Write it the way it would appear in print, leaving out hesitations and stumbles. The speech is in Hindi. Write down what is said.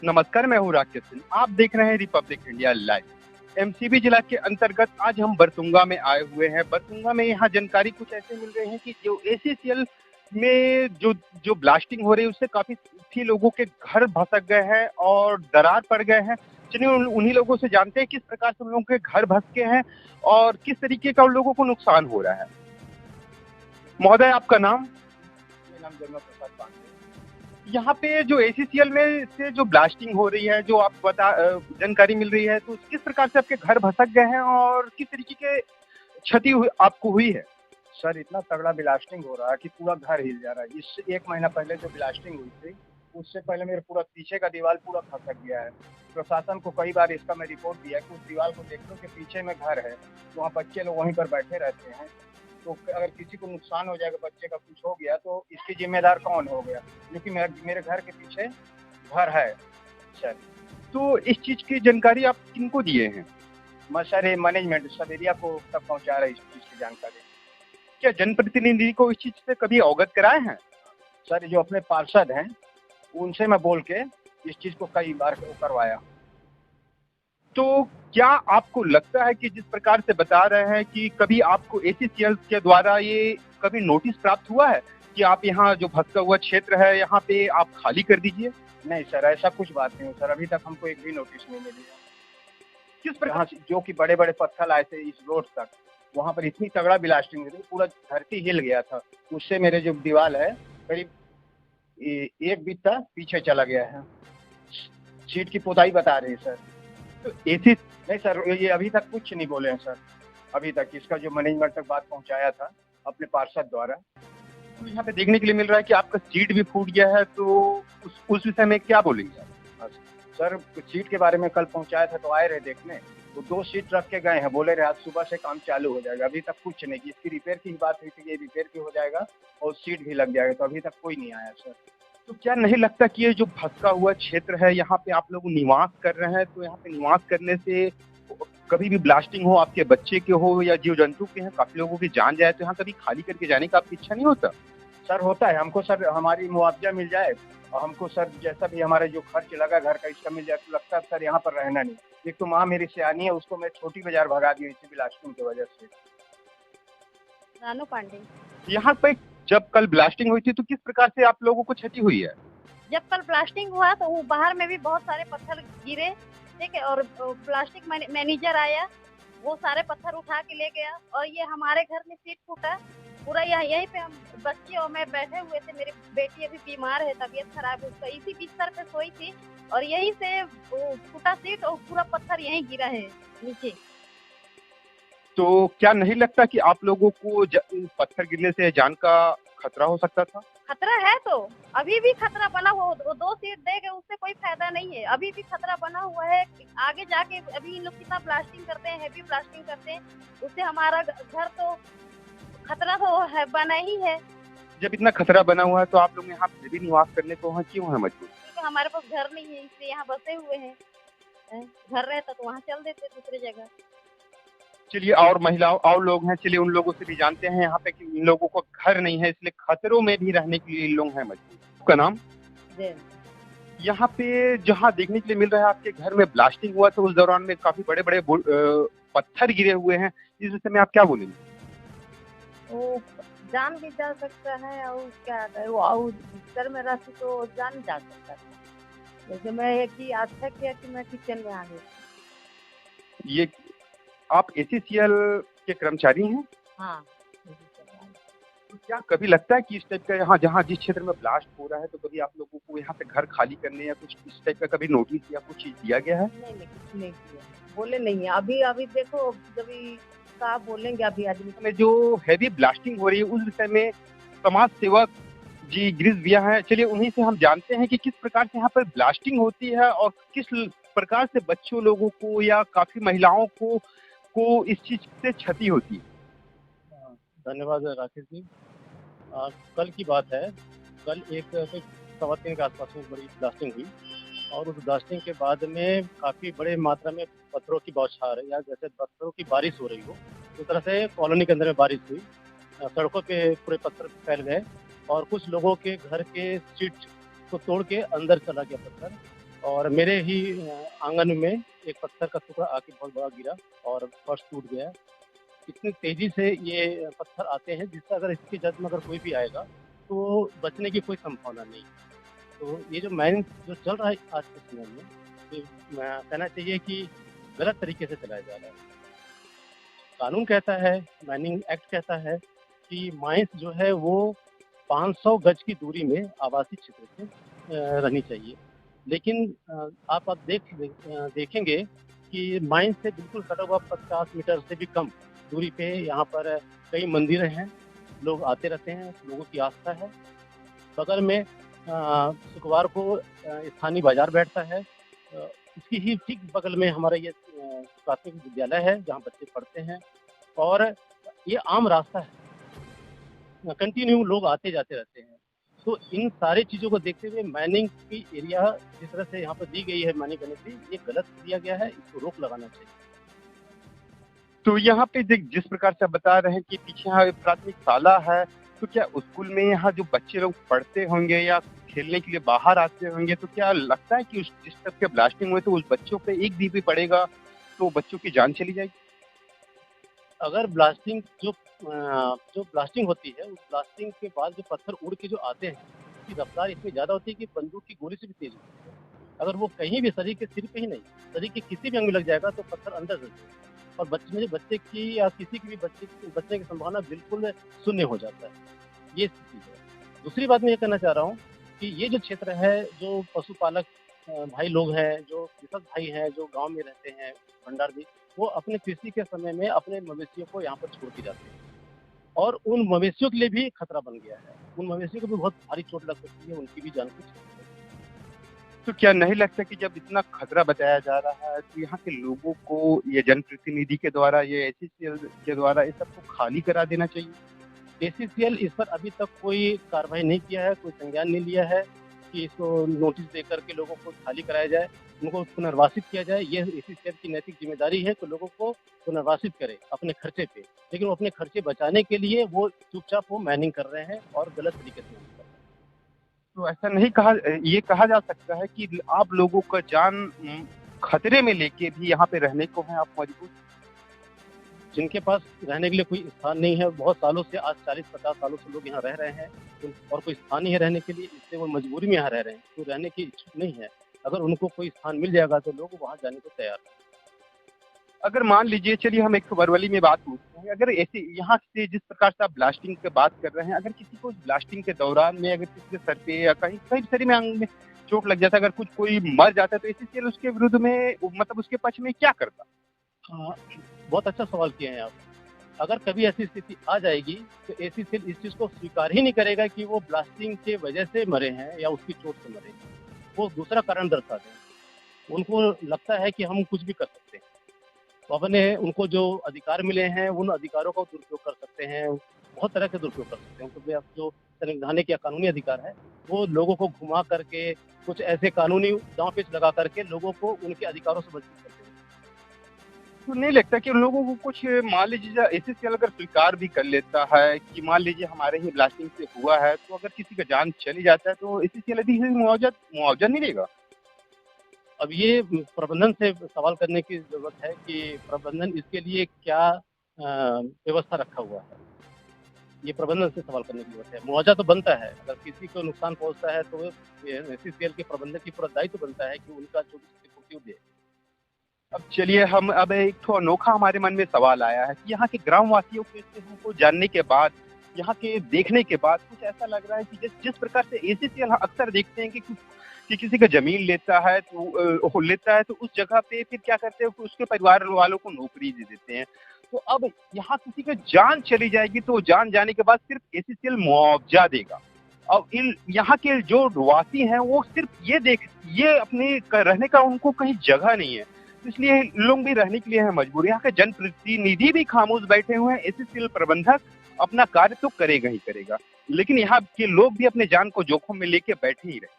नमस्कार, मैं हूँ राकेश सिंह। आप देख रहे हैं रिपब्लिक इंडिया लाइव। एमसीबी जिला के अंतर्गत आज हम बरतुंगा में आए हुए हैं। बरतुंगा में यहाँ जानकारी कुछ ऐसे मिल रही है कि जो एसीसीएल में जो जो ब्लास्टिंग हो रही है उससे काफी लोगों के घर भसक गए हैं और दरार पड़ गए हैं। चलिए उन्हीं लोगों से जानते हैं किस प्रकार से उन लोगों के घर भसके हैं और किस तरीके का उन लोगों को नुकसान हो रहा है। महोदय, आपका नाम? मेरा नाम जन्म प्रसाद पांडे। यहाँ पे जो एसीसीएल में से जो ब्लास्टिंग हो रही है, जो आप जानकारी मिल रही है, तो किस प्रकार से आपके घर भसक गए हैं और किस तरीके के क्षति आपको हुई है? सर, इतना तगड़ा ब्लास्टिंग हो रहा है कि पूरा घर हिल जा रहा है। इससे 1 महीना पहले जो ब्लास्टिंग हुई थी, उससे पहले मेरे पूरा पीछे का दीवार पूरा खसक गया है। प्रशासन को कई बार इसका मैं रिपोर्ट दिया कि उस दीवार को देख लो कि पीछे में घर है, वहाँ बच्चे लोग वहीं पर बैठे रहते हैं। तो अगर किसी को नुकसान हो जाएगा, बच्चे का कुछ हो गया, तो इसकी जिम्मेदार कौन हो गया? क्योंकि मेरे घर के पीछे घर है सर। तो इस चीज की जानकारी आप किनको दिए हैं? मैं सर ये मैनेजमेंट सब एरिया को तक पहुँचा रहा है इस चीज़ की जानकारी। क्या जनप्रतिनिधि को इस चीज से कभी अवगत कराए हैं? सर, जो अपने पार्षद हैं उनसे मैं बोल के इस चीज़ को कई बार करवाया। तो क्या आपको लगता है कि जिस प्रकार से बता रहे हैं कि कभी आपको एसीसीएल के द्वारा ये कभी नोटिस प्राप्त हुआ है कि आप यहाँ जो भटका हुआ क्षेत्र है यहाँ पे आप खाली कर दीजिए? नहीं सर, ऐसा कुछ बात नहीं है सर, अभी तक हमको एक भी नोटिस नहीं मिली है। किस प्रकार यहाँ से जो कि बड़े बड़े पत्थर आए थे इस रोड तक, वहाँ पर इतनी तगड़ा ब्लास्टिंग हुई थी, पूरा धरती हिल गया था। उससे मेरे जो दीवार है करीब 1 बित्ता पीछे चला गया है। सीट की पुताई बता रही है सर। तो एसी नहीं सर, ये अभी तक कुछ नहीं बोले हैं सर। अभी तक इसका जो मैनेजमेंट तक बात पहुँचाया था अपने पार्षद द्वारा। तो यहाँ पे देखने के लिए मिल रहा है कि आपका सीट भी फूट गया है, तो उस विषय में क्या बोलेंगे आप? सर, सीट के बारे में कल पहुँचाया था तो आए रहे देखने, तो 2 सीट रख के गए हैं, बोले रहे आज सुबह से काम चालू हो जाएगा। अभी तक कुछ नहीं की। इसकी रिपेयर की बात हुई थी, ये रिपेयर की हो जाएगा और सीट भी लग जाएगा, तो अभी तक कोई नहीं आया सर। तो क्या नहीं लगता कि ये जो भटका हुआ क्षेत्र है यहाँ पे आप लोग निवास कर रहे हैं, तो यहाँ पे निवास करने से कभी भी ब्लास्टिंग हो, आपके बच्चे के हो या जीव जंतु के हैं, काफी लोगों की जान जाए, तो यहाँ कभी खाली करके जाने का आपकी इच्छा नहीं होता? सर होता है, हमको सर हमारी मुआवजा मिल जाए और हमको सर जैसा भी हमारे जो खर्च लगा घर का इसका मिल जाए, तो लगता है सर यहाँ पर रहना नहीं। एक तो माँ मेरी सियानी है, उसको मैं छोटी बाजार भगा दी इसी ब्लास्टिंग की वजह से। रानू पांडे। यहाँ पे जब कल ब्लास्टिंग हुई थी तो किस प्रकार से आप लोगों को क्षति हुई है? जब कल ब्लास्टिंग हुआ तो वो बाहर में भी बहुत सारे पत्थर गिरे, ठीक है, और प्लास्टिक मैनेजर आया, वो सारे पत्थर उठा के ले गया और ये हमारे घर में सीट फूटा पूरा। यहीं पे हम बच्चे और मैं बैठे हुए थे। मेरी बेटी अभी बीमार है, तबीयत खराब है, उसका इसी बिस्तर पे सोई थी और यहीं से वो फूटा सीट और पूरा पत्थर यहीं गिरा है नीचे। तो क्या नहीं लगता कि आप लोगों को पत्थर गिरने से जान का खतरा हो सकता था? खतरा है, तो अभी भी खतरा बना हुआ। 2 सीट दे गए, उससे कोई फायदा नहीं है। अभी भी खतरा बना हुआ है। आगे जाके अभी इन लोग कितना ब्लास्टिंग करते हैं, हैवी ब्लास्टिंग करते हैं, उससे हमारा घर तो खतरा तो है, बना ही है। जब इतना खतरा बना हुआ है तो आप लोग यहाँ फिर भी निवास करने को वहाँ क्यों है मजबूर? क्योंकि हमारे पास घर नहीं है, इसलिए यहाँ बसे हुए हैं। घर रहता तो वहाँ चल देते दूसरी जगह। चलिए, और महिलाओं और लोग हैं, चलिए उन लोगों से भी जानते हैं यहाँ पे कि इन लोगों को घर नहीं है, इसलिए खतरों में भी रहने के लिए इन लोग हैं मजबूर। आपका नाम? यहाँ पे जहाँ देखने के लिए मिल रहा है आपके घर में ब्लास्टिंग हुआ तो उस दौरान में काफी बड़े बड़े पत्थर गिरे हुए हैं, इस विषय में आप क्या बोलेंगे? वो जान भी जा सकता है और क्या वो घर में रहती तो जान जा सकता था। जैसे मैं कि अच्छा किया कि मैं किचन में आ गई। ये आप एसीसीएल के कर्मचारी हैं? हाँ। तो क्या कभी लगता है कि इस टाइप का यहाँ जहाँ जिस क्षेत्र में ब्लास्ट हो रहा है तो कभी आप लोगों को यहाँ पे घर खाली करने या कुछ इस टाइप का कभी नोटिस या कुछ चीज दिया गया है? नहीं कुछ नहीं किया, बोले नहीं है। अभी देखो जब क्या बोलेंगे अभी आदमी में जो हैवी ब्लास्टिंग हो रही है उस विषय में समाज सेवक जी गिरीश भैया हैं, चलिए उन्हीं से हम जानते हैं कि किस प्रकार से यहाँ पर ब्लास्टिंग होती है और किस प्रकार से बच्चों लोगों को या काफी महिलाओं को इस चीज से क्षति होती है। धन्यवाद राकेश जी। कल की बात है, कल एक 3:15 के आसपास में बड़ी ब्लास्टिंग हुई और उस ब्लास्टिंग के बाद में काफ़ी बड़े मात्रा में पत्थरों की बौछार या जैसे पत्थरों की बारिश हो रही हो, उस तरह से कॉलोनी के अंदर में बारिश हुई। सड़कों पे पूरे पत्थर फैल गए और कुछ लोगों के घर के सीट को तोड़ के अंदर चला गया पत्थर और मेरे ही आंगन में एक पत्थर का टुकड़ा आके बहुत बड़ा गिरा और फर्श टूट गया। इतनी तेज़ी से ये पत्थर आते हैं जिससे अगर इसकी जद में अगर कोई भी आएगा तो बचने की कोई संभावना नहीं। तो ये जो माइनिंग जो चल रहा है आज के समय में, ये कहना चाहिए कि गलत तरीके से चलाया जा रहा है। कानून कहता है, माइनिंग एक्ट कहता है कि माइंस जो है वो 500 गज की दूरी में आवासीय क्षेत्र से रहनी चाहिए। लेकिन आप देखेंगे कि माइंस से बिल्कुल सटा हुआ 50 मीटर से भी कम दूरी पे यहाँ पर कई मंदिर हैं, लोग आते रहते हैं, लोगों की आस्था है। बगल में शुक्रवार को स्थानीय बाजार बैठता है। इसकी ही ठीक बगल में हमारा ये प्राथमिक विद्यालय है जहाँ बच्चे पढ़ते हैं और ये आम रास्ता है, कंटिन्यू लोग आते जाते रहते हैं। तो इन सारी चीज़ों को देखते हुए माइनिंग की एरिया जिस तरह से यहाँ पर दी गई है माइनिंग करने के लिए, ये गलत दिया गया है, इसको रोक लगाना चाहिए। तो यहाँ पे जिस प्रकार से आप बता रहे हैं कि पीछे यहाँ प्राथमिक शाला है, तो क्या स्कूल में यहाँ जो बच्चे लोग पढ़ते होंगे या खेलने के लिए बाहर आते होंगे, तो क्या लगता है कि उस जिस तरह के ब्लास्टिंग हुए तो उस बच्चों पे एक भी पड़ेगा तो बच्चों की जान चली जाएगी? अगर ब्लास्टिंग जो ब्लास्टिंग होती है, उस ब्लास्टिंग के बाद जो पत्थर उड़ के जो आते हैं, उसकी रफ्तार इतनी ज़्यादा होती है कि बंदूक की गोली से भी तेज़ होती है। अगर वो कहीं भी शरीर के सिर पे ही नहीं, शरीर के किसी भी अंग में लग जाएगा तो पत्थर अंदर चल जाएगा और बच्चे की या किसी की भी बचने की संभावना बिल्कुल शून्य हो जाता है। ये स्थिति है। दूसरी बात मैं ये कहना चाह रहा हूँ कि ये जो क्षेत्र है, जो पशुपालक भाई लोग हैं, जो कृषक भाई हैं, जो गाँव में रहते हैं, भंडार भी, वो अपने कृषि के समय में अपने मवेशियों को यहाँ पर छोड़ के जाते हैं और उन मवेशियों के लिए भी खतरा बन गया है। उन मवेशियों को भी बहुत भारी चोट लग सकती है, उनकी भी जान को छीन सकती है। तो क्या नहीं लगता कि जब इतना खतरा बताया जा रहा है तो यहाँ के लोगों को ये जनप्रतिनिधि के द्वारा, ये एसीसीएल के द्वारा इस सबको खाली करा देना चाहिए? एसीसीएल इस पर अभी तक कोई कार्रवाई नहीं किया है, कोई संज्ञान नहीं लिया है कि इसको नोटिस देकर के लोगों को खाली कराया जाए, उनको पुनर्वासित किया जाए। ये एसीसीएल की नैतिक जिम्मेदारी है कि लोगों को पुनर्वासित करे अपने खर्चे पे, लेकिन वो अपने खर्चे बचाने के लिए वो चुपचाप वो माइनिंग कर रहे हैं और गलत तरीके से माइनिंग कर रहे हैं। तो ऐसा नहीं ये कहा जा सकता है कि आप लोगों का जान खतरे में लेके भी यहाँ पे रहने को है आप मजबूर? जिनके पास रहने के लिए कोई स्थान नहीं है, बहुत सालों से, आज 40-50 सालों से लोग यहाँ रह रहे हैं और कोई स्थान नहीं है रहने के लिए, इससे वो मजबूरी में यहाँ रह रहे हैं, तो रहने की इच्छुक नहीं है। अगर उनको कोई स्थान मिल जाएगा तो लोग वहाँ जाने को तैयार हैं। अगर मान लीजिए, चलिए हम एक वर्वली में बात पूछते हैं, अगर ऐसे यहाँ से जिस प्रकार से आप ब्लास्टिंग की बात कर रहे हैं, अगर किसी को ब्लास्टिंग के दौरान में अगर किसी के सर पे या कहीं शरीर में अंग में चोट लग जाता है, अगर कोई मर जाता है, तो एसीसीएल उसके विरुद्ध में मतलब उसके पक्ष में क्या करता? बहुत अच्छा सवाल किए हैं आप। अगर कभी ऐसी स्थिति आ जाएगी तो एसीसीएल इस चीज़ को स्वीकार ही नहीं करेगा कि वो ब्लास्टिंग के वजह से मरे हैं या उसकी चोट से मरे हैं, वो दूसरा कारण दर्शा दें। उनको लगता है कि हम कुछ भी कर सकते हैं, तो अपने उनको जो अधिकार मिले हैं उन अधिकारों का दुरुपयोग कर सकते हैं, बहुत तरह के दुरुपयोग कर सकते हैं। उनको जो संवैधानिक या कानूनी अधिकार है वो लोगों को घुमा करके कुछ ऐसे कानूनी दांव पेच लगा करके लोगों को उनके अधिकारों से वंचित करते हैं। तो नहीं लगता कि उन लोगों को कुछ, मान लीजिए एसीसीएल अगर स्वीकार भी कर लेता है कि मान लीजिए हमारे ही ब्लास्टिंग से हुआ है, तो अगर किसी का जान चली जाता है तो एसीसीएल यदि मुआवजा नहीं देगा? अब ये प्रबंधन से सवाल करने की जरूरत है कि प्रबंधन इसके लिए क्या व्यवस्था रखा हुआ है, ये प्रबंधन से सवाल करने की जरूरत है। मुआवजा तो बनता है, अगर किसी को नुकसान पहुंचता है तो एसीसीएल के प्रबंधन की पूरा दायित्व बनता है कि उनका जो क्षतिपूर्ति दे। अब चलिए अब एक तो अनोखा हमारे मन में सवाल आया है कि यहाँ के ग्रामवासियों के हमको जानने के बाद, यहाँ के देखने के बाद कुछ ऐसा लग रहा है कि जिस प्रकार से एसीसीएल अक्सर देखते हैं कि किसी का जमीन लेता है तो उस जगह पे फिर क्या करते हैं, उसके परिवार वालों को नौकरी दे देते हैं। तो अब यहाँ किसी का जान चली जाएगी तो जान जाने के बाद सिर्फ एसीसीएल मुआवजा देगा। अब यहाँ के जो वासी हैं वो सिर्फ ये अपने रहने का उनको कहीं जगह नहीं है, इसलिए लोग भी रहने के लिए है मजबूर। यहाँ के जनप्रतिनिधि भी खामोश बैठे हुए हैं, एसीसीएल प्रबंधक अपना कार्य तो करेगा ही करेगा, लेकिन यहाँ के लोग भी अपने जान को जोखिम में लेके बैठे ही रहे।